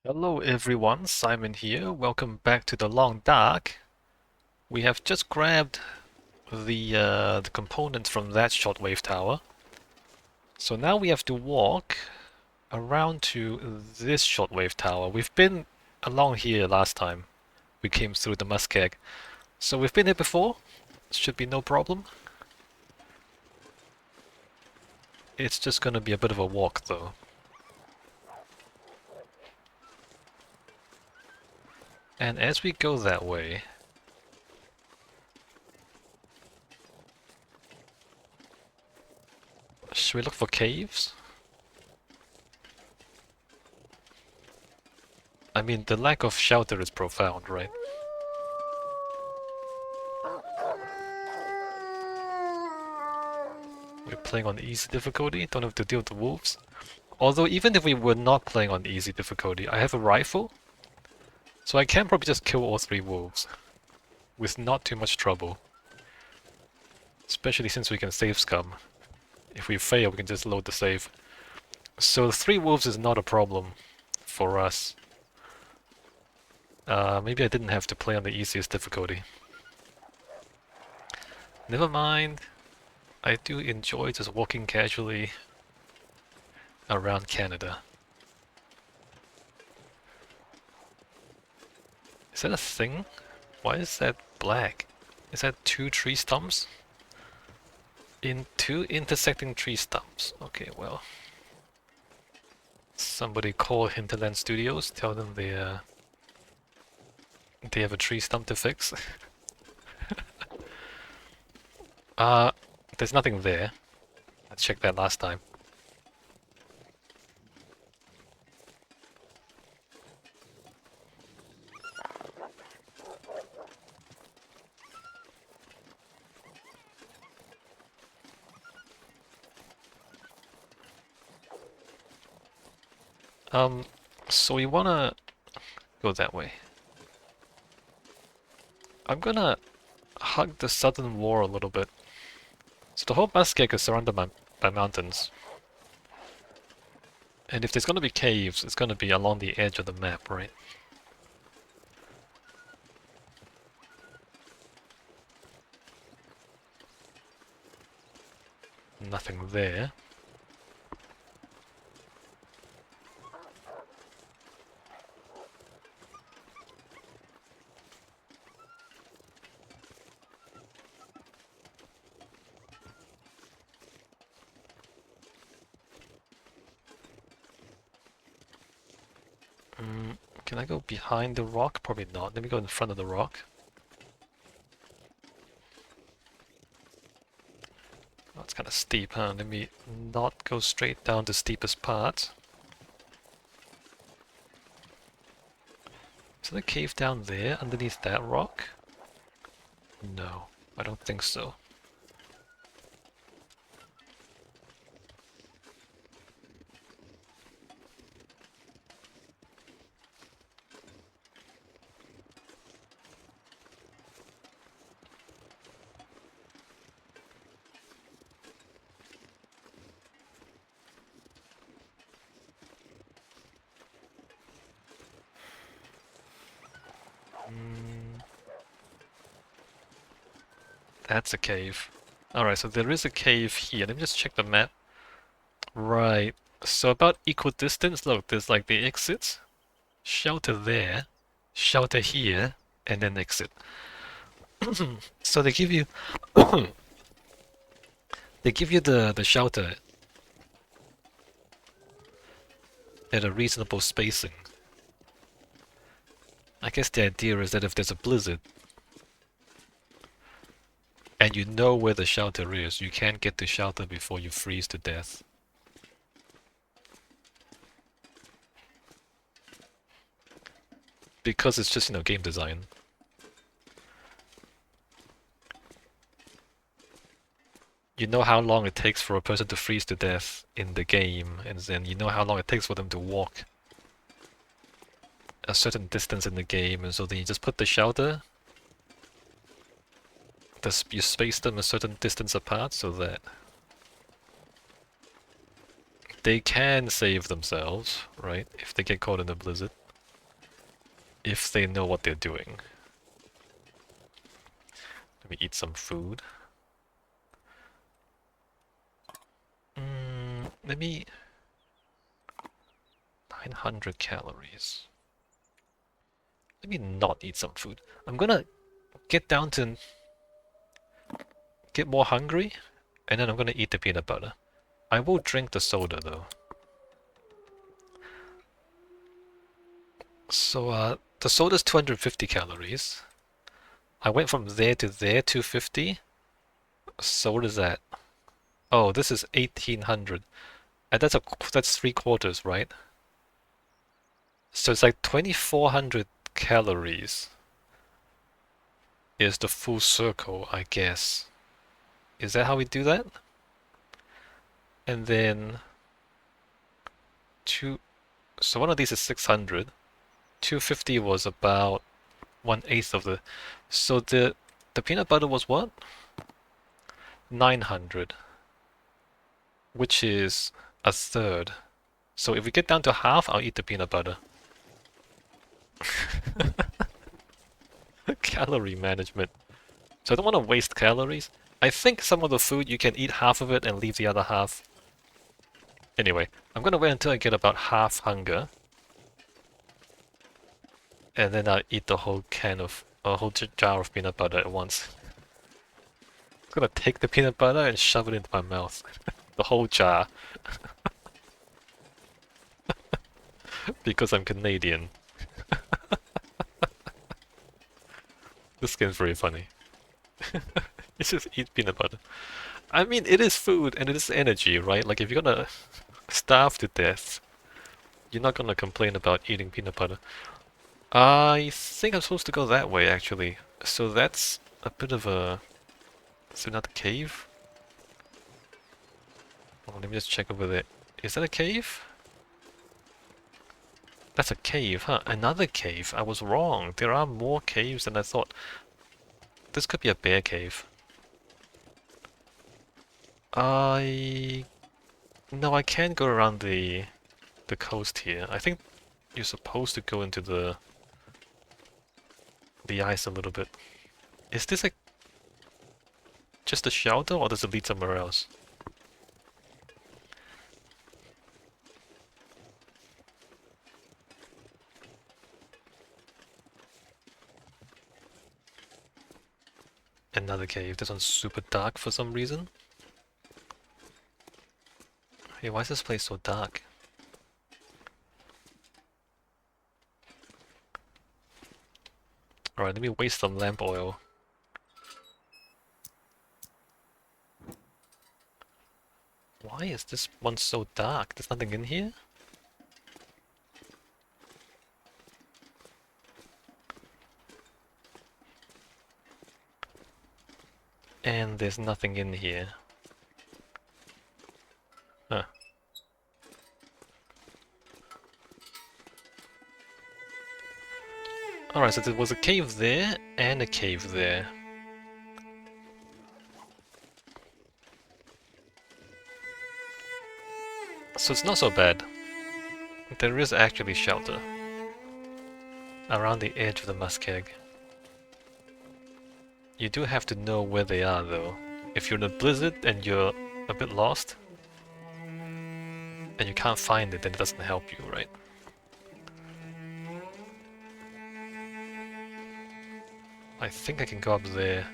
Hello everyone, Simon here. Welcome back to the Long Dark. We have just grabbed the components from that shortwave tower. So now we have to walk around to this shortwave tower. We've been along here last time. We came through the Muskeg. So we've been here before. Should be no problem. It's just gonna be a bit of a walk though. And as we go that way, should we look for caves? I mean, the lack of shelter is profound, right? We're playing on easy difficulty, don't have to deal with the wolves. Although even if we were not playing on easy difficulty, I have a rifle, so I can probably just kill all three wolves with not too much trouble. Especially since we can save scum. If we fail, we can just load the save. So 3 wolves is not a problem for us. Maybe I didn't have to play on the easiest difficulty. Never mind. I do enjoy just walking casually around Canada. Is that a thing? Why is that black? Is that 2 tree stumps? In 2 intersecting tree stumps. Okay, well. Somebody call Hinterland Studios, tell them they have a tree stump to fix. There's nothing there. I checked that last time. So we wanna go that way. I'm gonna hug the southern wall a little bit. So the whole Muskeg is surrounded by mountains. And if there's gonna be caves, it's gonna be along the edge of the map, right? Nothing there. Can I go behind the rock? Probably not. Let me go in front of the rock. Oh, it's kind of steep, huh? Let me not go straight down the steepest part. Is there a cave down there underneath that rock? No, I don't think so. That's a cave. Alright, so there is a cave here. Let me just check the map. Right. So about equal distance, look, there's like the exit, shelter there, shelter here, and then exit. So they give you the shelter at a reasonable spacing. I guess the idea is that if there's a blizzard and you know where the shelter is, you can't get to shelter before you freeze to death. Because it's just, game design. You know how long it takes for a person to freeze to death in the game, and then you know how long it takes for them to walk a certain distance in the game, and so then you just put the shelter, you space them a certain distance apart so that they can save themselves, right, if they get caught in a blizzard. if they know what they're doing. Let me eat some food. Let me... 900 calories. Let me not eat some food. I'm gonna get down to... get more hungry, and then I'm gonna eat the peanut butter. I will drink the soda though. So, the soda's 250 calories. I went from there to there, 250. So what is that? Oh, this is 1800. And that's 3/4, right? So it's like 2400 calories is the full circle, I guess. Is that how we do that? And then so one of these is 600. 250 was about 1/8 of the. So the peanut butter was what? 900, which is a third. So if we get down to half, I'll eat the peanut butter. Calorie management. So I don't want to waste calories. I think some of the food you can eat half of it and leave the other half. Anyway, I'm gonna wait until I get about half hunger. And then I'll eat the whole whole jar of peanut butter at once. I'm gonna take the peanut butter and shove it into my mouth. The whole jar. Because I'm Canadian. This game's very funny. You just eat peanut butter. I mean, it is food and it is energy, right? Like, if you're gonna starve to death, you're not gonna complain about eating peanut butter. I think I'm supposed to go that way, actually. So that's a bit of a... Is it not a cave? Oh, let me just check over there. Is that a cave? That's a cave, huh? Another cave. I was wrong. There are more caves than I thought. This could be a bear cave. No, I can go around the coast here. I think you're supposed to go into the ice a little bit. Is this just a shelter, or does it lead somewhere else? Another cave. This one's super dark for some reason. Hey, why is this place so dark? Alright, let me waste some lamp oil. Why is this one so dark? There's nothing in here? And there's nothing in here. Huh. Alright, so there was a cave there, and a cave there. So it's not so bad. There is actually shelter around the edge of the Muskeg. You do have to know where they are, though. If you're in a blizzard and you're a bit lost, and you can't find it, then it doesn't help you, right? I think I can go up there.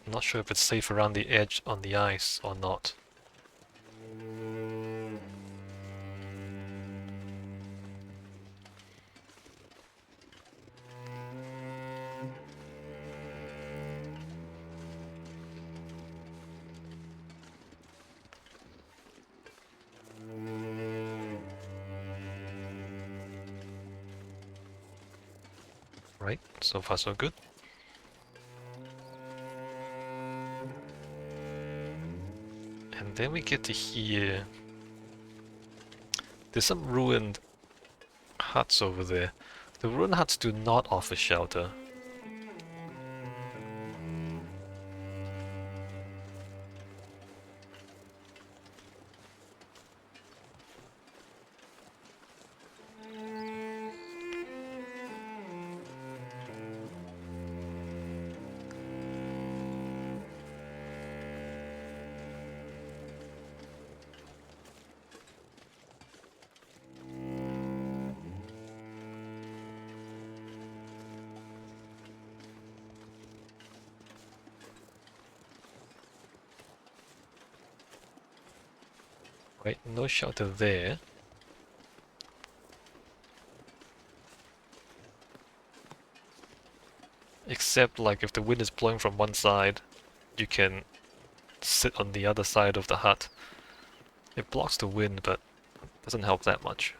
I'm not sure if it's safe around the edge on the ice or not. Right, so far so good. And then we get to here. There's some ruined huts over there. The ruined huts do not offer shelter. Right, no shelter there. Except like if the wind is blowing from one side, you can sit on the other side of the hut. It blocks the wind, but doesn't help that much.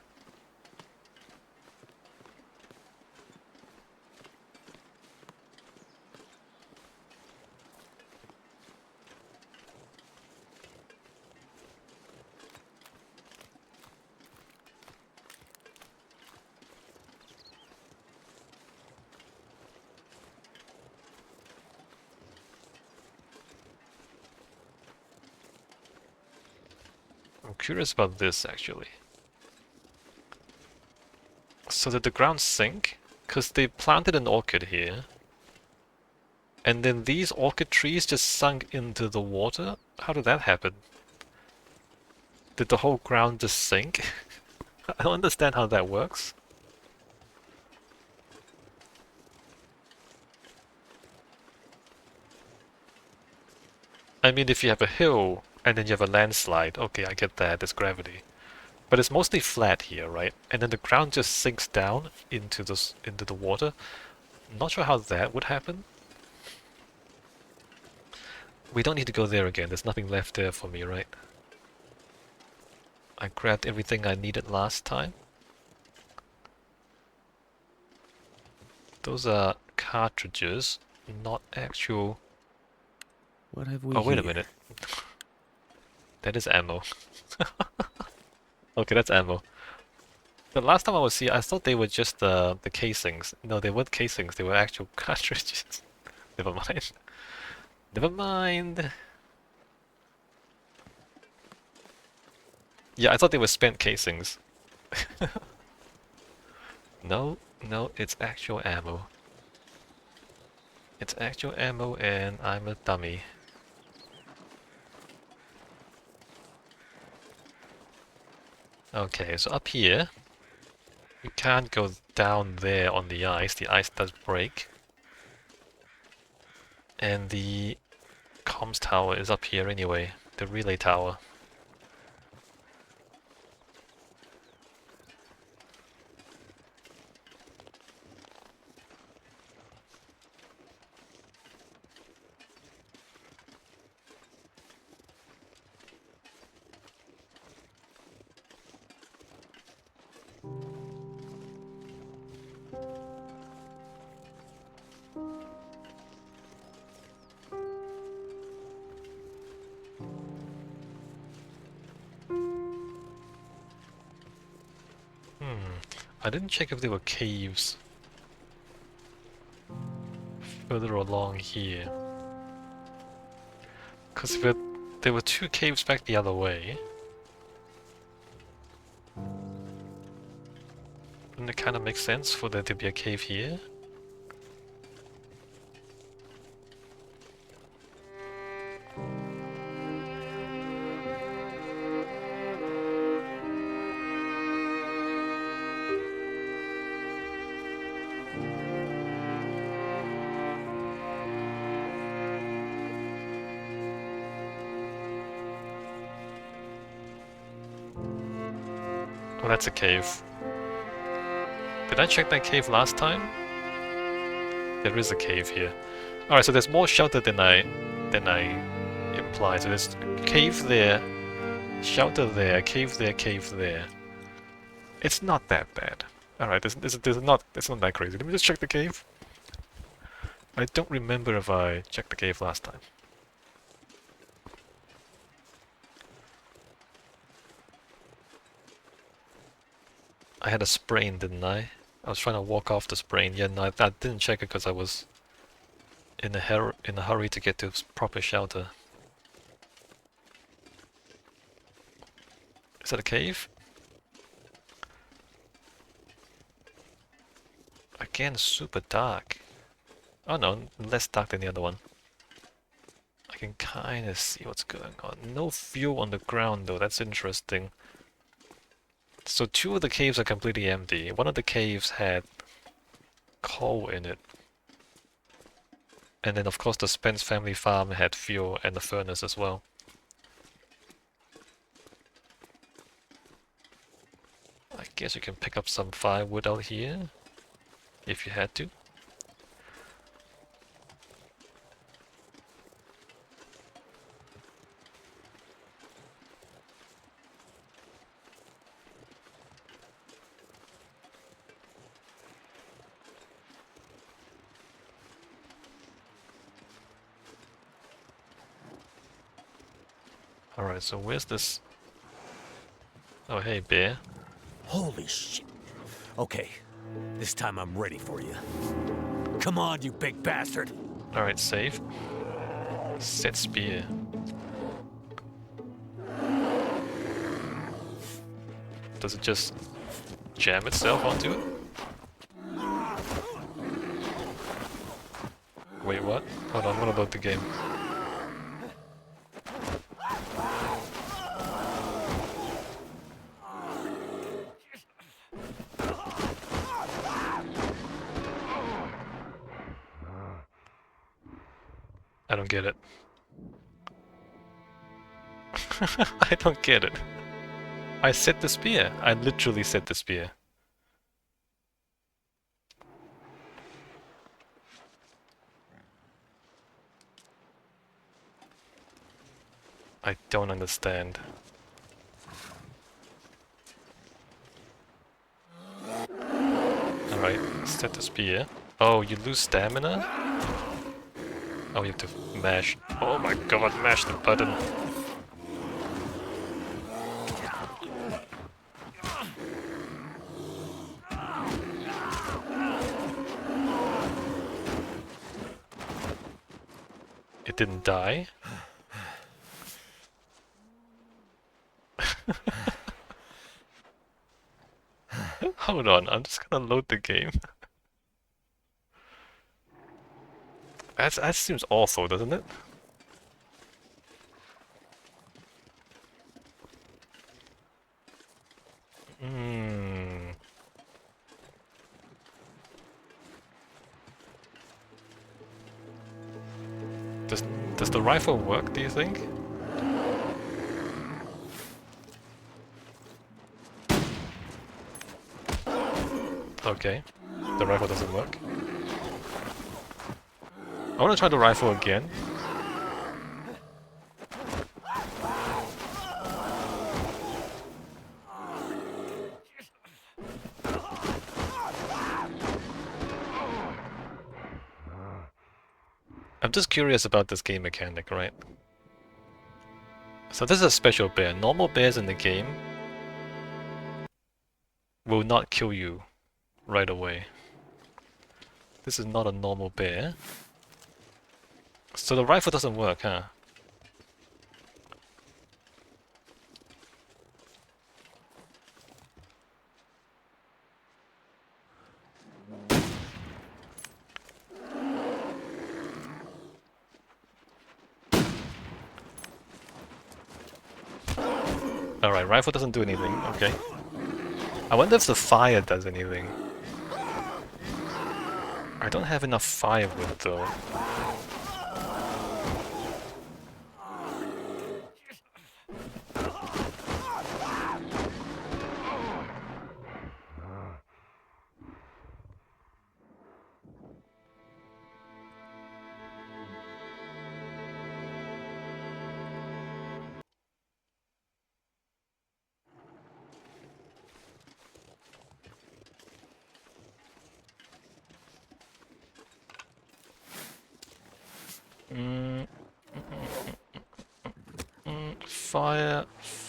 I'm curious about this actually. So did the ground sink? Because they planted an orchid here. And then these orchid trees just sunk into the water? How did that happen? Did the whole ground just sink? I don't understand how that works. I mean, if you have a hill and then you have a landslide, okay, I get that, there's gravity. But it's mostly flat here, right? And then the ground just sinks down into the water. Not sure how that would happen. We don't need to go there again. There's nothing left there for me, right? I grabbed everything I needed last time. Those are cartridges, not actual... What have we Oh, wait a here? minute. That is ammo. Okay, that's ammo. The last time I was here, I thought they were just the casings. No, they weren't casings, they were actual cartridges. Never mind. Never mind. Yeah, I thought they were spent casings. No, no, it's actual ammo. It's actual ammo and I'm a dummy. Okay, so up here, you can't go down there on the ice does break. And the comms tower is up here anyway, the relay tower. I didn't check if there were caves further along here. Because there were two caves back the other way. Wouldn't it kind of make sense for there to be a cave here? Oh, that's a cave. Did I check that cave last time? There is a cave here. Alright, so there's more shelter than I implied. So there's a cave there, shelter there, cave there, cave there. It's not that bad. Alright, it's not that crazy. Let me just check the cave. I don't remember if I checked the cave last time. I had a sprain, didn't I? I was trying to walk off the sprain. Yeah, no, I didn't check it because I was in a hurry to get to proper shelter. Is that a cave? Again, super dark. Oh no, less dark than the other one. I can kind of see what's going on. No fuel on the ground though, that's interesting. So two of the caves are completely empty. One of the caves had coal in it. And then of course the Spence family farm had fuel and the furnace as well. I guess you can pick up some firewood out here if you had to. Alright, so where's this? Oh, hey, bear. Holy shit. Okay, this time I'm ready for you. Come on, you big bastard. Alright, save. Set spear. Does it just jam itself onto it? Wait, what? Hold on, what about the game? I don't get it. I don't get it. I set the spear. I literally set the spear. I don't understand. Alright, set the spear. Oh, you lose stamina? Oh, you have to mash. Oh my god, mash the button. It didn't die? Hold on, I'm just gonna load the game. That seems awful, doesn't it? Hmm. Does the rifle work, do you think? Okay. The rifle doesn't work. I wanna try the rifle again. I'm just curious about this game mechanic, right? So this is a special bear. Normal bears in the game will not kill you right away. This is not a normal bear. So the rifle doesn't work, huh? Alright, rifle doesn't do anything, okay. I wonder if the fire does anything. I don't have enough firewood though.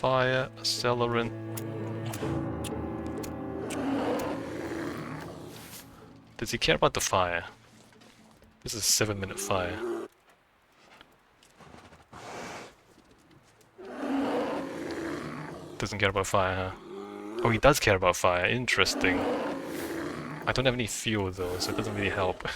Fire, accelerant. Does he care about the fire? This is a 7-minute fire. Doesn't care about fire, huh? Oh, he does care about fire. Interesting. I don't have any fuel though, so it doesn't really help.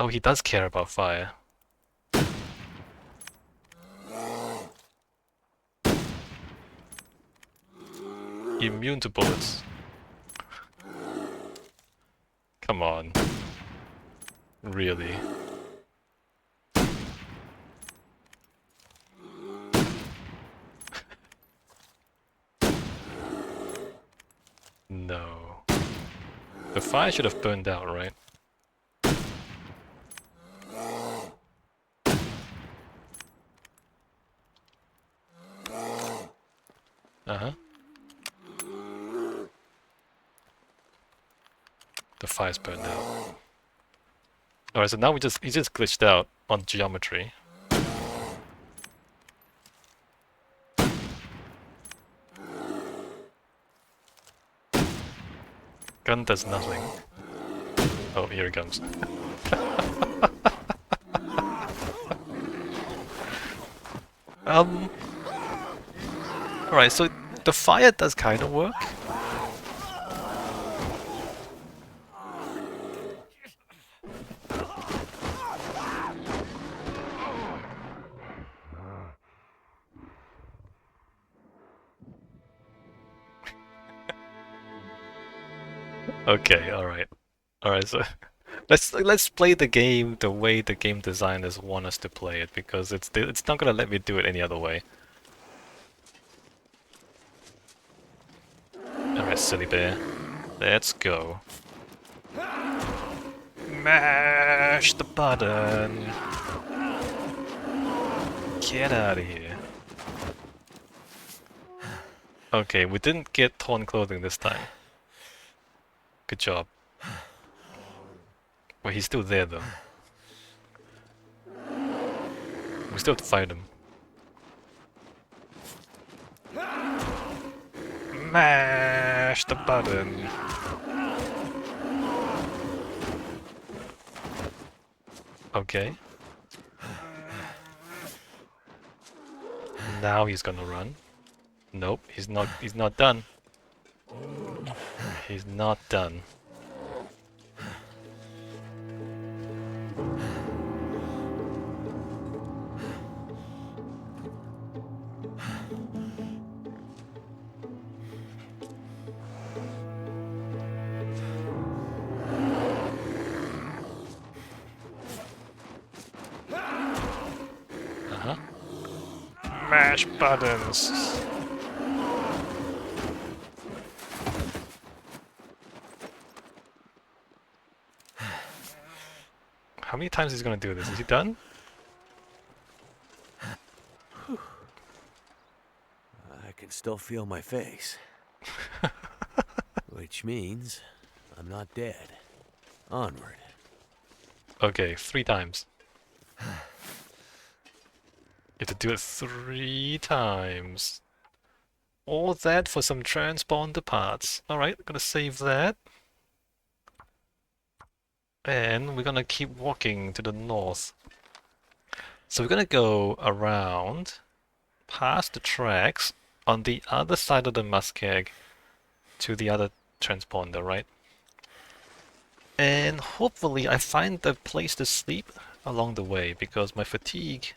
Oh, he does care about fire. Immune to bullets. Come on. Really? No. The fire should have burned out, right? Uh-huh. The fire's burned out. Alright, so now he just glitched out on geometry. Gun does nothing. Oh, here it comes. Alright, so the fire does kind of work. Okay, alright. Alright, so let's play the game the way the game designers want us to play it, because it's not gonna let me do it any other way. Alright, silly bear. Let's go. Mash the button. Get out of here. Okay, we didn't get torn clothing this time. Good job. Well, he's still there though. We still have to fight him. Mash the button. Okay. Now he's gonna run. Nope, he's not done. He's not done. Uh-huh. Mash buttons. How many times is he gonna do this? Is he done? I can still feel my face. Which means I'm not dead. Onward. Okay, 3 times. You have to do it 3 times. All that for some transponder parts. Alright, I'm gonna save that. And we're gonna keep walking to the north. So we're gonna go around, past the tracks, on the other side of the Muskeg to the other transponder, right? And hopefully I find a place to sleep along the way, because my fatigue...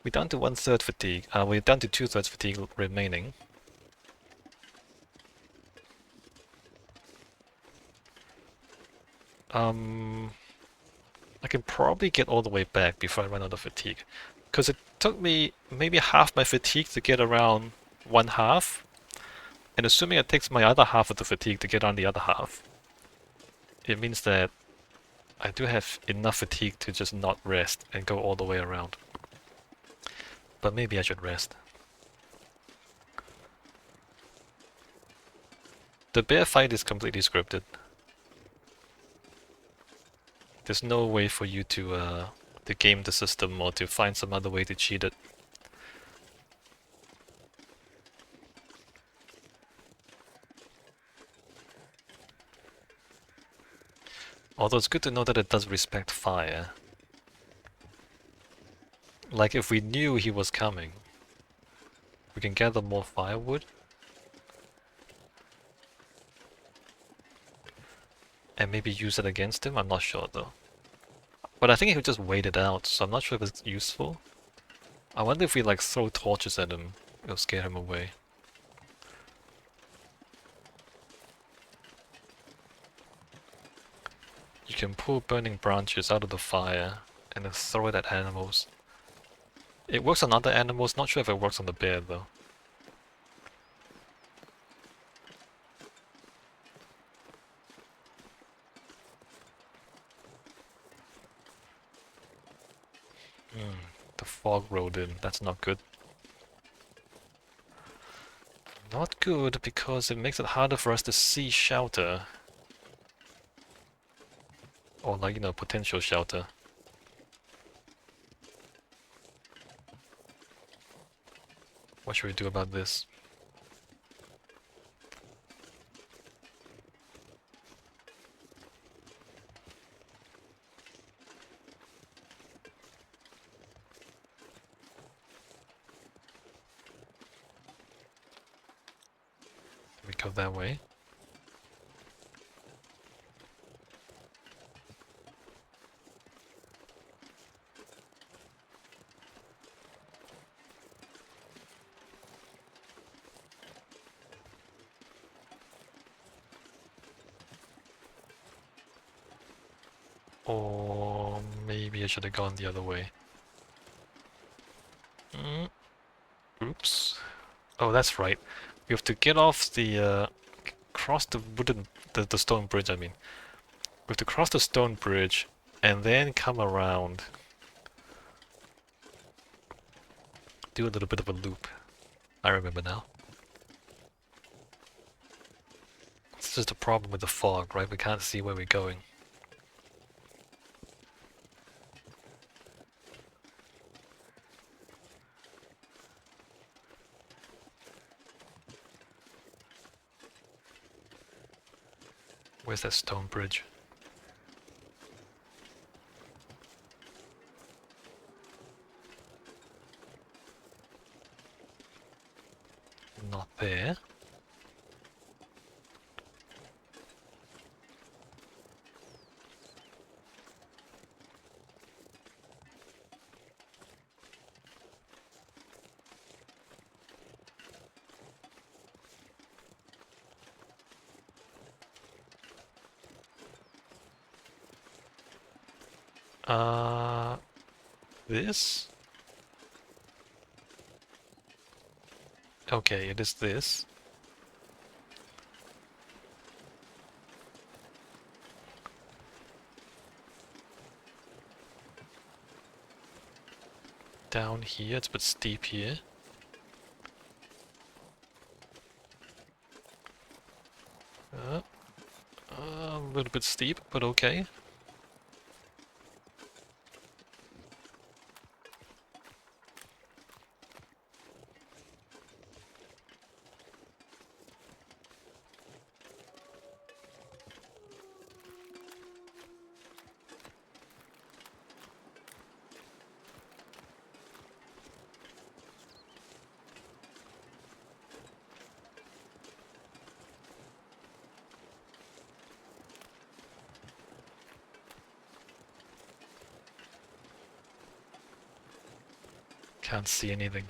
We're down to 1/3 fatigue. We're down to 2/3 fatigue remaining. I can probably get all the way back before I run out of fatigue. Because it took me maybe half my fatigue to get around 1/2. And assuming it takes my other half of the fatigue to get on the other half, it means that I do have enough fatigue to just not rest and go all the way around. But maybe I should rest. The bear fight is completely scripted. There's no way for you to game the system or to find some other way to cheat it. Although it's good to know that it does respect fire. Like if we knew he was coming, we can gather more firewood. And maybe use it against him, I'm not sure though. But I think he could just wait it out, so I'm not sure if it's useful. I wonder if we like throw torches at him, it'll scare him away. You can pull burning branches out of the fire and then throw it at animals. It works on other animals, not sure if it works on the bear though. fog rolled in. That's not good. Not good because it makes it harder for us to see shelter. Or like, you know, potential shelter. What should we do about this? We go that way. Or maybe I should have gone the other way. Oops. Oh, that's right. We have to get off the cross the the stone bridge, I mean. We have to cross the stone bridge and then come around. Do a little bit of a loop. I remember now. This is the problem with the fog, right? We can't see where we're going. Where's that stone bridge? Not there. This? Okay, it is this. Down here, it's a bit steep here. A little bit steep, but okay. Can't see anything.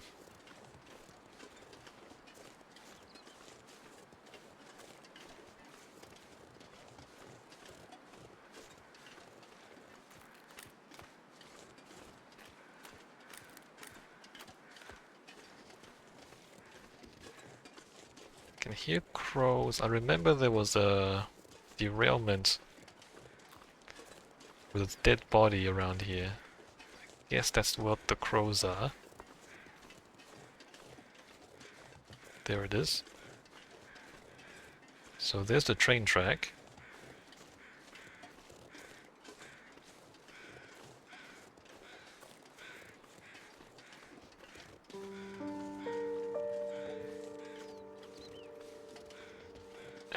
Can hear crows. I remember there was a derailment with a dead body around here. Guess that's what the crows are. There it is. So there's the train track.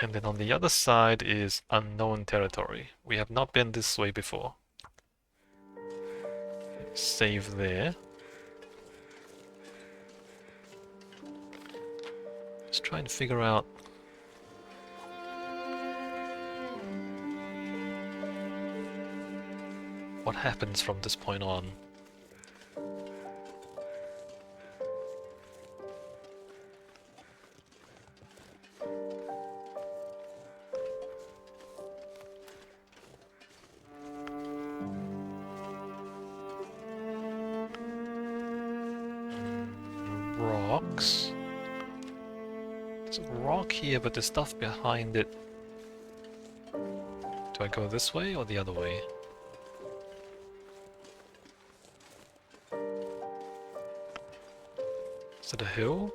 And then on the other side is unknown territory. We have not been this way before. Save there. Just try and figure out what happens from this point on. Rocks. There's a rock here, but there's stuff behind it. Do I go this way or the other way? Is it a hill?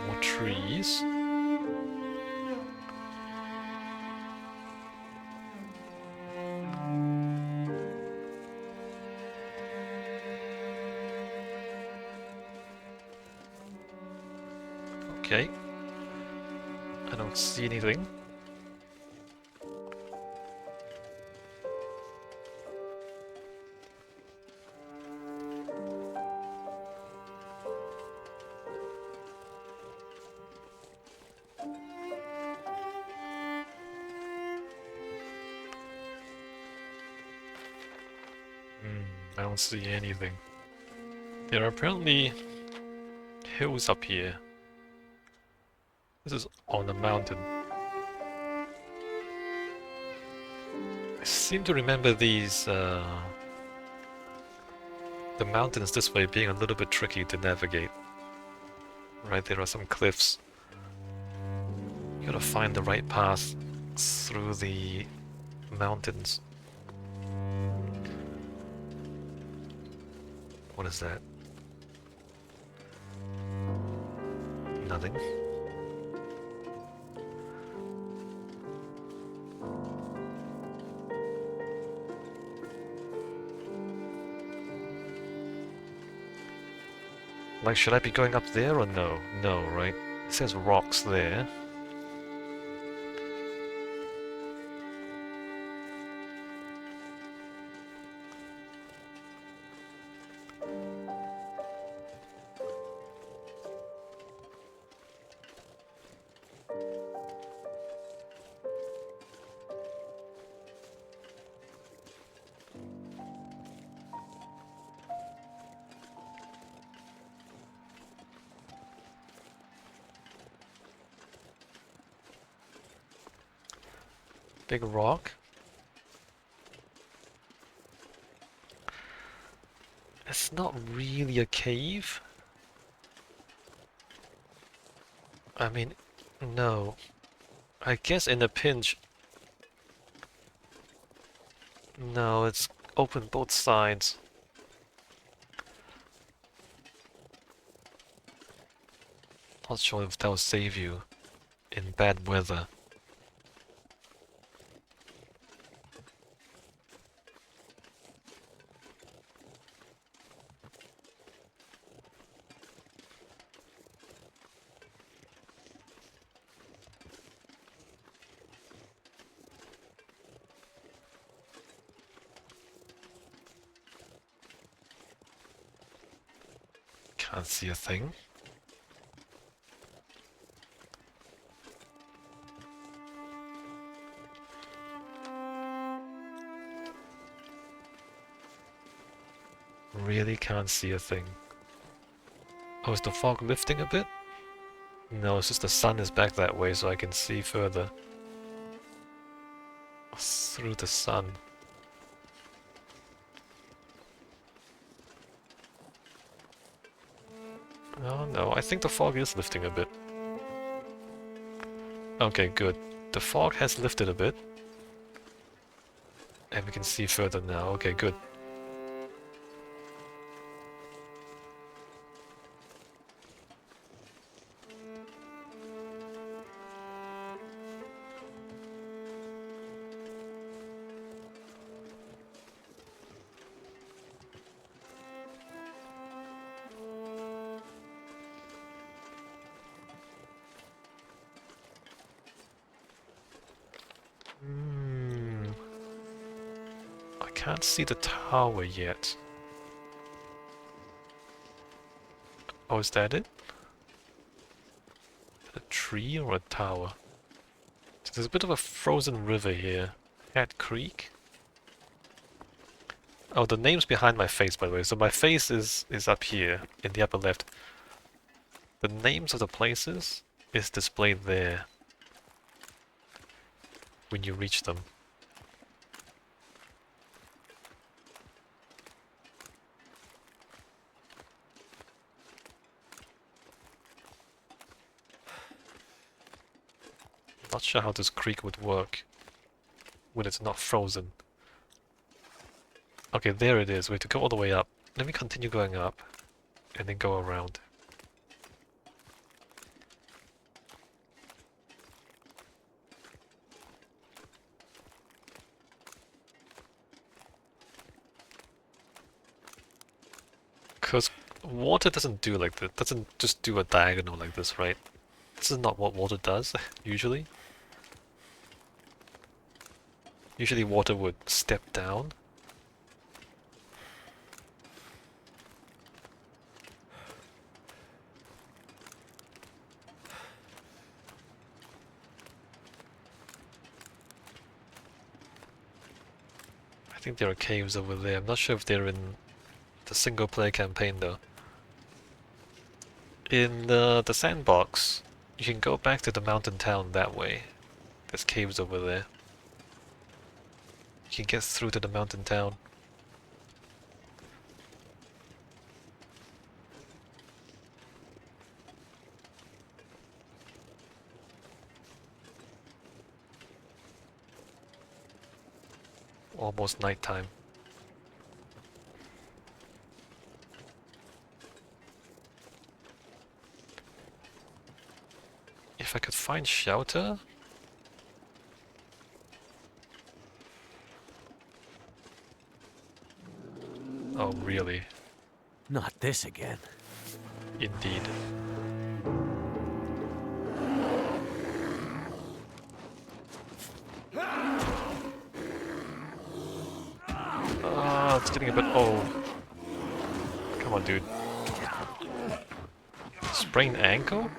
More trees. Okay. I don't see anything. I don't see anything. There are apparently hills up here. This is on a mountain. I seem to remember these, the mountains this way being a little bit tricky to navigate. Right, there are some cliffs. You gotta find the right path through the mountains. What is that? Nothing. Like, should I be going up there or no? No, right? It says rocks there. Big rock. It's not really a cave. I mean, no. I guess in a pinch. No, it's open both sides. Not sure if that will save you in bad weather. Can't see a thing. Really can't see a thing. Oh, is the fog lifting a bit? No, it's just the sun is back that way so I can see further. Through the sun. Oh no, I think the fog is lifting a bit. Okay, good. The fog has lifted a bit. And we can see further now. Okay, good. I can't see the tower yet. Oh, is that it? A tree or a tower? So there's a bit of a frozen river here. Hat Creek? Oh, the name's behind my face, by the way. So my face is up here in the upper left. The names of the places is displayed there when you reach them. Not sure how this creek would work when it's not frozen. Okay, there it is. We have to go all the way up. Let me continue going up, and then go around. Because water doesn't do like that. Doesn't just do a diagonal like this, right? This is not what water does, usually. Usually water would step down. I think there are caves over there. I'm not sure if they're in the single player campaign though. In the sandbox, you can go back to the mountain town that way. There's caves over there. You can get through to the mountain town. Almost nighttime. If I could find shelter? Oh, really? Not this again. Indeed. Ah, it's getting a bit old. Come on, dude. Sprained ankle?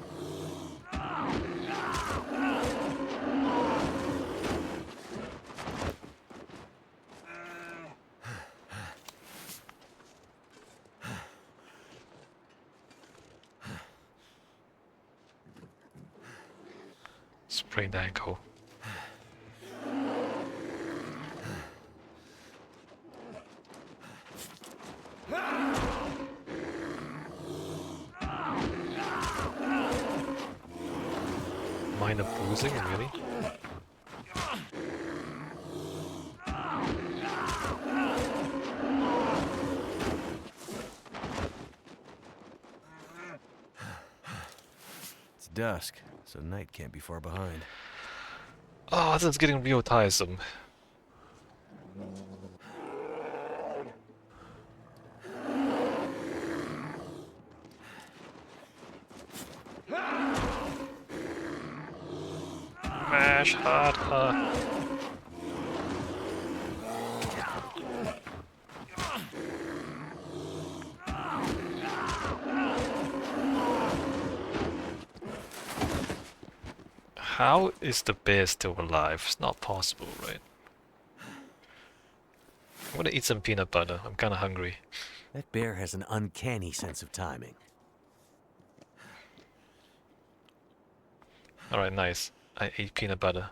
Sprained ankle. Minor bruising, really? It's dusk, so night can't be far behind. Oh, this is getting real tiresome. Mash harder. How is the bear still alive? It's not possible, right? I'm gonna eat some peanut butter. I'm kinda hungry. That bear has an uncanny sense of timing. Alright, nice. I ate peanut butter.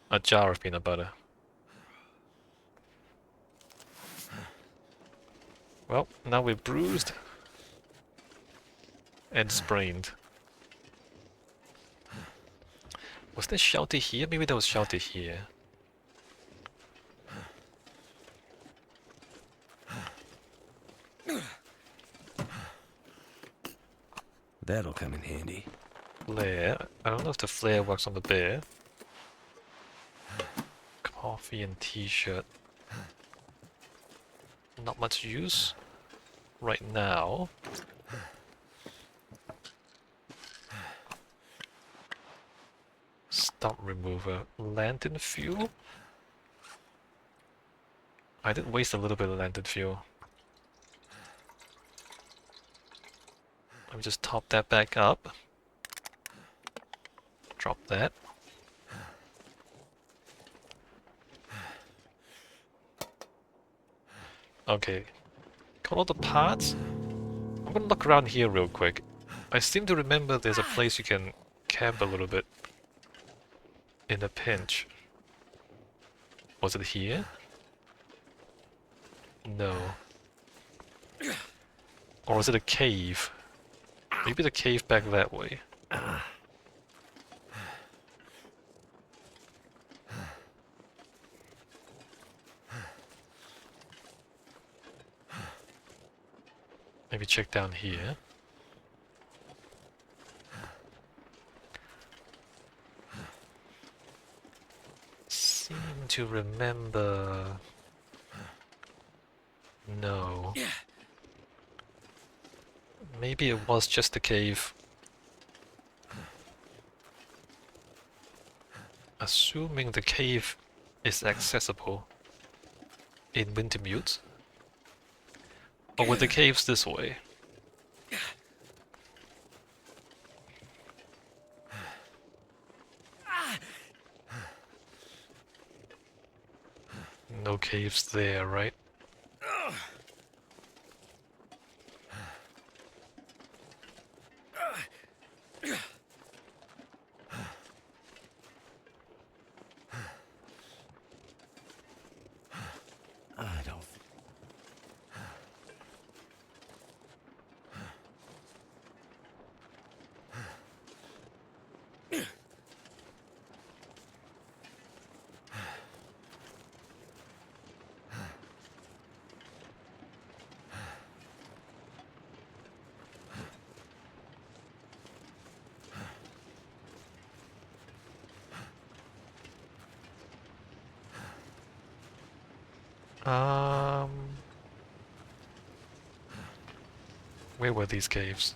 A jar of peanut butter. Well, now we're bruised. And sprained. Was there shelter here? Maybe there was shelter here. That'll come in handy. Flare. I don't know if the flare works on the bear. Coffee and t-shirt. Not much use right now. Stump remover. Lantern fuel? I did waste a little bit of lantern fuel. Let me just top that back up. Drop that. Okay. Got all the parts. I'm gonna look around here real quick. I seem to remember there's a place you can camp a little bit. In a pinch. Was it here? No. Or was it a cave? Maybe the cave back that way. Maybe check down here. Seem to remember... No. Maybe it was just a cave. Assuming the cave is accessible in Wintermute. Or were the caves this way? No caves there, right? I don't. Um... Where were these caves?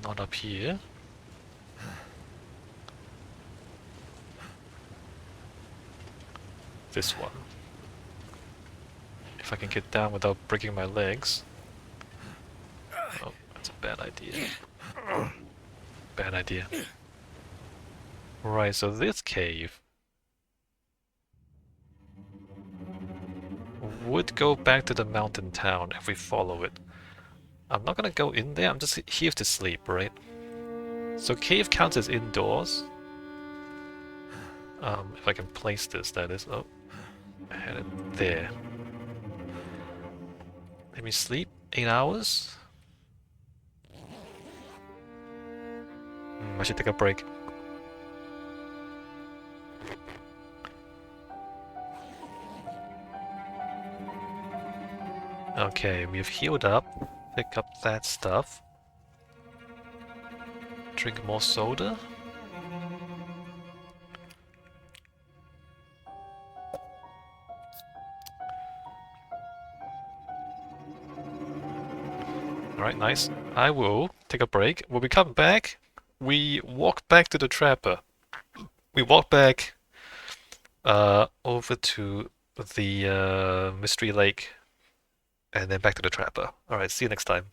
Not up here. This one. If I can get down without breaking my legs. Oh, that's a bad idea. Bad idea. Right, so this cave would go back to the mountain town if we follow it. I'm not gonna go in there, I'm just here to sleep, right? So cave counts as indoors. If I can place this, that is. Oh, I had it there. Let me sleep 8 hours. I should take a break. Okay, we've healed up. Pick up that stuff. Drink more soda. Alright, nice. I will take a break. When we come back, we walk back to the trapper. We walk back over to the Mystery Lake and then back to the trapper. Alright, see you next time.